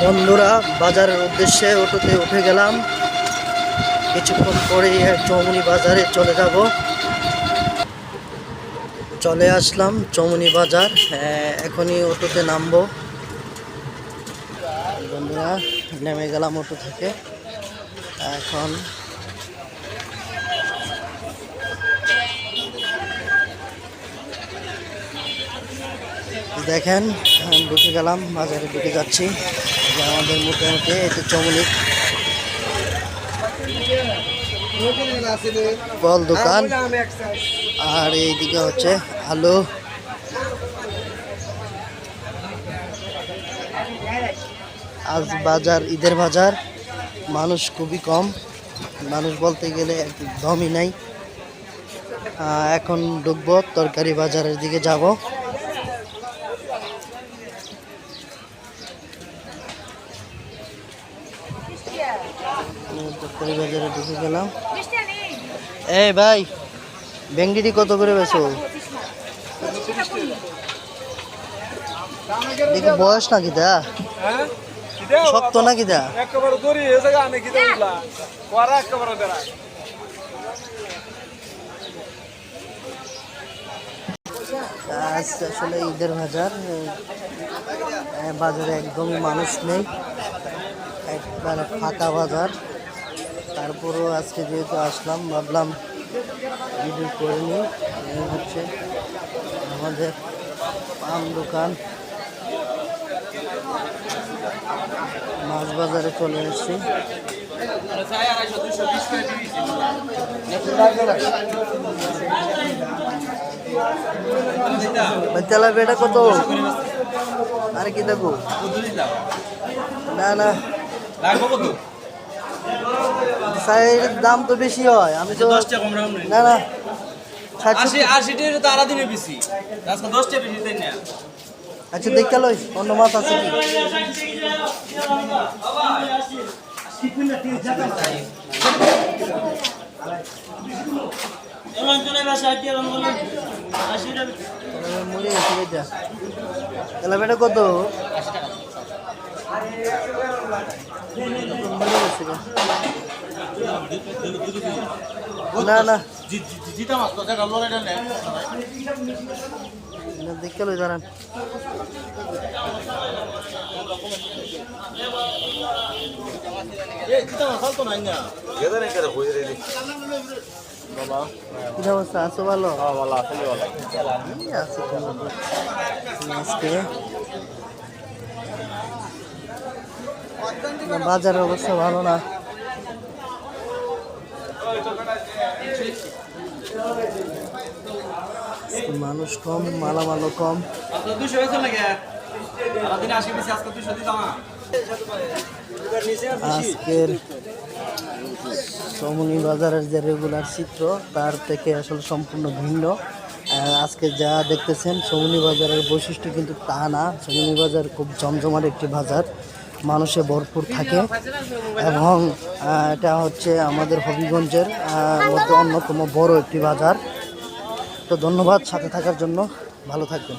বন্ধুরা, বাজারের উদ্দেশ্যে অটোতে উঠে গেলাম। কিছুক্ষণ পরেই চৌমুনি বাজারে চলে যাব। চলে আসলাম চৌমুনি বাজার। এখনই অটোতে নামবো। বন্ধুরা, নেমে গেলাম অটো থেকে। এখন দেখেন, ঢুকে গেলাম, বাজারে ঢুকে যাচ্ছি। আমাদের মোটামুটি এটা চৌমুনি ফল দোকান, আর এইদিকে হচ্ছে আলু। আজ বাজার, ঈদের বাজার, মানুষ খুবই কম। মানুষ বলতে গেলে একদমই নাই। এখন ঢুকবো, তরকারি বাজারের দিকে যাব। তরকারি বাজারে ঢুকে গেলাম। এই ভাই, ভেঙ্গিটি কত করে বেছো? দেখি বয়স নাকি দা, শক্ত নাকি দা? আসলে ঈদের বাজার, বাজারে একদমই মানুষ নেই, একবারে ফাঁকা বাজার। তারপরেও আজকে যেহেতু আসলাম, ভাবলাম ভিডিও করে নিই। হচ্ছে আমাদের পান দোকান। মাছ বাজারে চলে এসেছি। তেলাপিয়াটা কত? আর কি দেখো, না না সাইডের দাম তো বেশি হয়। আমি তো না না 80 আড়া দিনে বেশি, আজকে 10টা বেশি দেন না। আচ্ছা, দেখতে লই অন্য মাছ আছে কি? তেলাপিয়াটা কত? না না দেখতে লই, দাঁড়ান। কি অবস্থা, আছো ভালো? আজকে বাজারের অবস্থা ভালো না। মানুষ কম, মালামালও কম। আজকের চৌমুনি বাজারের যে রেগুলার চিত্র, তার থেকে আসলে সম্পূর্ণ ভিন্ন। আজকে যা দেখতেছেন চৌমুনি বাজারের বৈশিষ্ট্য কিন্তু তা না। চৌমুনি বাজার খুব জমজমাট একটি বাজার, মানুষে ভরপুর থাকে, এবং এটা হচ্ছে আমাদের হবিগঞ্জের মধ্যে অন্যতম বড় একটি বাজার। তো ধন্যবাদ সাথে থাকার জন্য, ভালো থাকবেন।